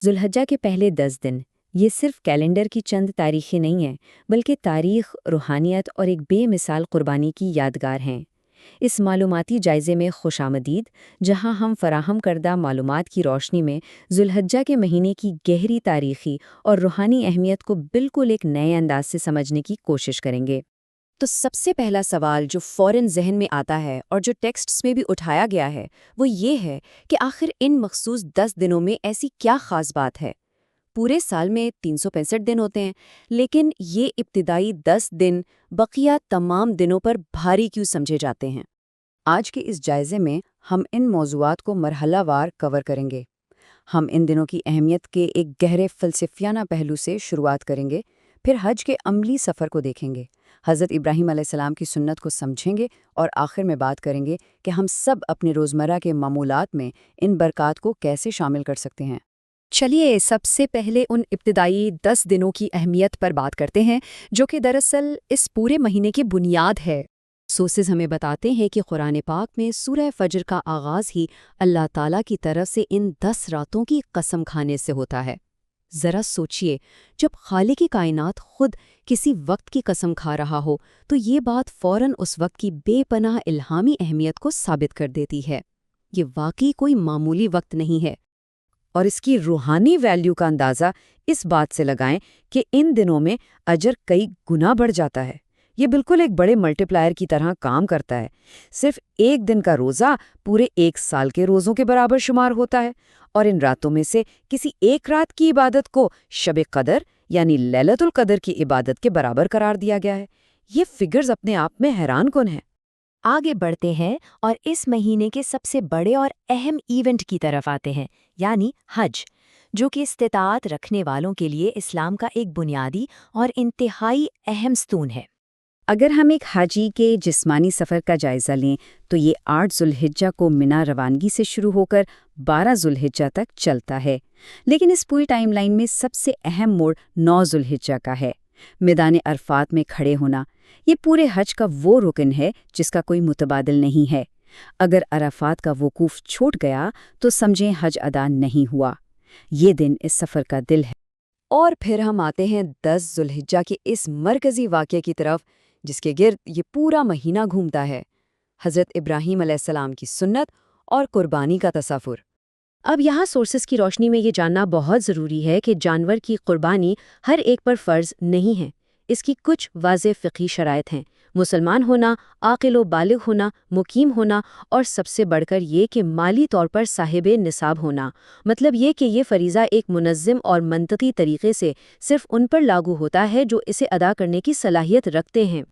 ذوالحجہ کے پہلے 10 دن یہ صرف کیلنڈر کی چند تاریخیں نہیں ہیں، بلکہ تاریخ، روحانیت اور ایک بے مثال قربانی کی یادگار ہیں۔ اس معلوماتی جائزے میں خوش آمدید، جہاں ہم فراہم کردہ معلومات کی روشنی میں ذوالحجہ کے مہینے کی گہری تاریخی اور روحانی اہمیت کو بالکل ایک نئے انداز سے سمجھنے کی کوشش کریں گے۔ تو سب سے پہلا سوال جو فوراً ذہن میں آتا ہے اور جو ٹیکسٹس میں بھی اٹھایا گیا ہے وہ یہ ہے کہ آخر ان مخصوص 10 دنوں میں ایسی کیا خاص بات ہے؟ پورے سال میں 365 دن ہوتے ہیں، لیکن یہ ابتدائی 10 دن بقیہ تمام دنوں پر بھاری کیوں سمجھے جاتے ہیں؟ آج کے اس جائزے میں ہم ان موضوعات کو مرحلہ وار کور کریں گے۔ ہم ان دنوں کی اہمیت کے ایک گہرے فلسفیانہ پہلو سے شروعات کریں گے، پھر حج کے عملی سفر کو دیکھیں گے، حضرت ابراہیم علیہ السلام کی سنت کو سمجھیں گے اور آخر میں بات کریں گے کہ ہم سب اپنے روزمرہ کے معمولات میں ان برکات کو کیسے شامل کر سکتے ہیں۔ چلیے سب سے پہلے ان ابتدائی 10 دنوں کی اہمیت پر بات کرتے ہیں، جو کہ دراصل اس پورے مہینے کی بنیاد ہے۔ سورسز ہمیں بتاتے ہیں کہ قرآن پاک میں سورہ فجر کا آغاز ہی اللہ تعالیٰ کی طرف سے ان 10 راتوں کی قسم کھانے سے ہوتا ہے۔ ذرا سوچئے، جب خالق کائنات خود کسی وقت کی قسم کھا رہا ہو تو یہ بات فوراً اس وقت کی بے پناہ الہامی اہمیت کو ثابت کر دیتی ہے۔ یہ واقعی کوئی معمولی وقت نہیں ہے۔ اور اس کی روحانی ویلیو کا اندازہ اس بات سے لگائیں کہ ان دنوں میں اجر کئی گنا بڑھ جاتا ہے۔ یہ بالکل ایک بڑے ملٹی پلائر کی طرح کام کرتا ہے۔ صرف ایک دن کا روزہ پورے 1 سال کے روزوں کے برابر شمار ہوتا ہے، اور ان راتوں میں سے کسی ایک رات کی عبادت کو شب قدر یعنی لیلۃ القدر کی عبادت کے برابر قرار دیا گیا ہے۔ یہ فگرز اپنے آپ میں حیران کن ہیں۔ آگے بڑھتے ہیں اور اس مہینے کے سب سے بڑے اور اہم ایونٹ کی طرف آتے ہیں، یعنی حج، جو کہ استطاعت رکھنے والوں کے لیے اسلام کا ایک بنیادی اور انتہائی اہم ستون ہے۔ اگر ہم ایک حاجی کے جسمانی سفر کا جائزہ لیں تو یہ 8 ذوالحجہ کو منا روانگی سے شروع ہو کر 12 ذوالحجہ تک چلتا ہے، لیکن اس پوری ٹائم لائن میں سب سے اہم موڑ 9 ذوالحجہ کا ہے، میدان عرفات میں کھڑے ہونا۔ یہ پورے حج کا وہ رکن ہے جس کا کوئی متبادل نہیں ہے۔ اگر عرفات کا وقوف چھوٹ گیا تو سمجھیں حج ادا نہیں ہوا۔ یہ دن اس سفر کا دل ہے۔ اور پھر ہم آتے ہیں 10 ذوالحجہ کے اس مرکزی واقعے کی طرف جس کے گرد یہ پورا مہینہ گھومتا ہے، حضرت ابراہیم علیہ السلام کی سنت اور قربانی کا تصور۔ اب یہاں سورسز کی روشنی میں یہ جاننا بہت ضروری ہے کہ جانور کی قربانی ہر ایک پر فرض نہیں ہے۔ اس کی کچھ واضح فقہی شرائط ہیں: مسلمان ہونا، عاقل و بالغ ہونا، مقیم ہونا، اور سب سے بڑھ کر یہ کہ مالی طور پر صاحب نصاب ہونا۔ مطلب یہ کہ یہ فریضہ ایک منظم اور منطقی طریقے سے صرف ان پر لاگو ہوتا ہے جو اسے ادا کرنے کی صلاحیت رکھتے ہیں۔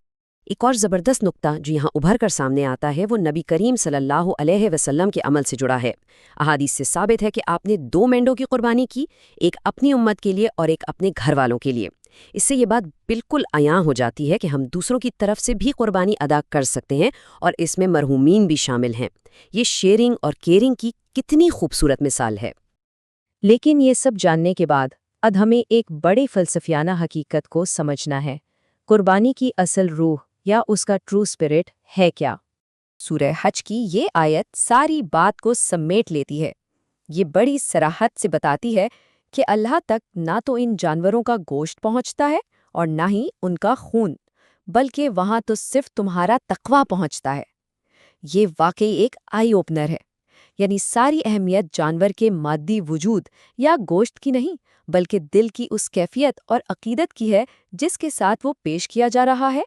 ایک اور زبردست نقطہ جو یہاں ابھر کر سامنے آتا ہے وہ نبی کریم صلی اللہ علیہ وسلم کے عمل سے جڑا ہے۔ احادیث سے ثابت ہے کہ آپ نے 2 مینڈوں کی قربانی کی، ایک اپنی امت کے لیے اور ایک اپنے گھر والوں کے لیے۔ اس سے یہ بات بالکل عیاں ہو جاتی ہے کہ ہم دوسروں کی طرف سے بھی قربانی ادا کر سکتے ہیں، اور اس میں مرحومین بھی شامل ہیں۔ یہ شیئرنگ اور کیئرنگ کی کتنی خوبصورت مثال ہے۔ لیکن یہ سب جاننے کے بعد اب ہمیں ایک بڑے فلسفیانہ حقیقت کو سمجھنا ہے۔ قربانی کی اصل روح یا اس کا ٹرو اسپرٹ ہے کیا؟ سورہ حج کی یہ آیت ساری بات کو سمیٹ لیتی ہے۔ یہ بڑی صراحت سے بتاتی ہے کہ اللہ تک نہ تو ان جانوروں کا گوشت پہنچتا ہے اور نہ ہی ان کا خون، بلکہ وہاں تو صرف تمہارا تقویٰ پہنچتا ہے۔ یہ واقعی ایک آئی اوپنر ہے۔ یعنی ساری اہمیت جانور کے مادی وجود یا گوشت کی نہیں، بلکہ دل کی اس کیفیت اور عقیدت کی ہے جس کے ساتھ وہ پیش کیا جا رہا ہے۔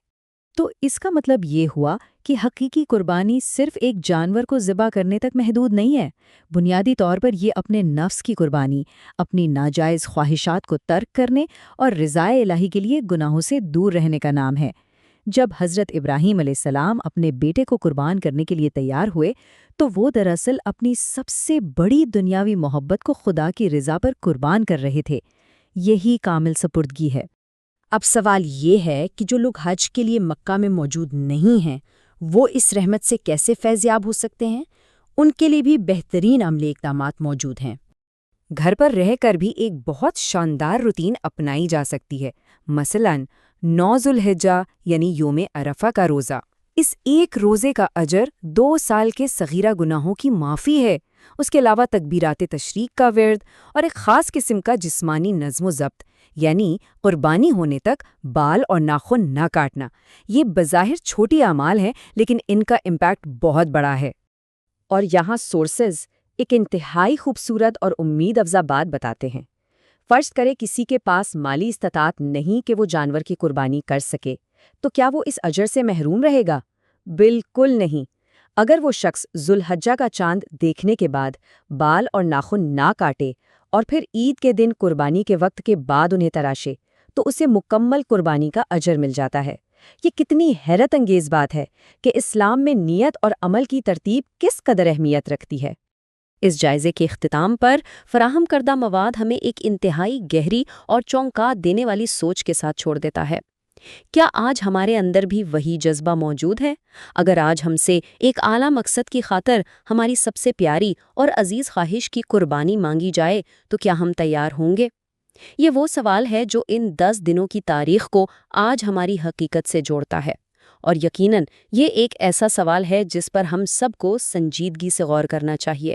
تو اس کا مطلب یہ ہوا کہ حقیقی قربانی صرف ایک جانور کو ذبح کرنے تک محدود نہیں ہے۔ بنیادی طور پر یہ اپنے نفس کی قربانی، اپنی ناجائز خواہشات کو ترک کرنے اور رضائے الہی کے لیے گناہوں سے دور رہنے کا نام ہے۔ جب حضرت ابراہیم علیہ السلام اپنے بیٹے کو قربان کرنے کے لیے تیار ہوئے تو وہ دراصل اپنی سب سے بڑی دنیاوی محبت کو خدا کی رضا پر قربان کر رہے تھے۔ یہی کامل سپردگی ہے۔ اب سوال یہ ہے کہ جو لوگ حج کے لیے مکہ میں موجود نہیں ہیں وہ اس رحمت سے کیسے فیضیاب ہو سکتے ہیں؟ ان کے لیے بھی بہترین عملی اقدامات موجود ہیں۔ گھر پر رہ کر بھی ایک بہت شاندار روٹین اپنائی جا سکتی ہے۔ مثلاً 9 ذوالحجہ یعنی یوم عرفہ کا روزہ۔ اس ایک روزے کا اجر 2 سال کے صغیرہ گناہوں کی معافی ہے اس کے علاوہ تکبیرات تشریق کا ورد اور ایک خاص قسم کا جسمانی نظم و ضبط، یعنی قربانی ہونے تک بال اور ناخن نہ کاٹنا۔ یہ بظاہر چھوٹی اعمال ہیں لیکن ان کا امپیکٹ بہت بڑا ہے۔ اور یہاں سورسز ایک انتہائی خوبصورت اور امید افزا بات بتاتے ہیں۔ فرض کرے کسی کے پاس مالی استطاعت نہیں کہ وہ جانور کی قربانی کر سکے، تو کیا وہ اس اجر سے محروم رہے گا؟ بالکل نہیں۔ اگر وہ شخص ذوالحجہ کا چاند دیکھنے کے بعد بال اور ناخن نہ کاٹے اور پھر عید کے دن قربانی کے وقت کے بعد انہیں تراشے، تو اسے مکمل قربانی کا اجر مل جاتا ہے۔ یہ کتنی حیرت انگیز بات ہے کہ اسلام میں نیت اور عمل کی ترتیب کس قدر اہمیت رکھتی ہے۔ اس جائزے کے اختتام پر فراہم کردہ مواد ہمیں ایک انتہائی گہری اور چونکا دینے والی سوچ کے ساتھ چھوڑ دیتا ہے۔ کیا آج ہمارے اندر بھی وہی جذبہ موجود ہے؟ اگر آج ہم سے ایک اعلیٰ مقصد کی خاطر ہماری سب سے پیاری اور عزیز خواہش کی قربانی مانگی جائے تو کیا ہم تیار ہوں گے؟ یہ وہ سوال ہے جو ان 10 دنوں کی تاریخ کو آج ہماری حقیقت سے جوڑتا ہے، اور یقیناً یہ ایک ایسا سوال ہے جس پر ہم سب کو سنجیدگی سے غور کرنا چاہیے۔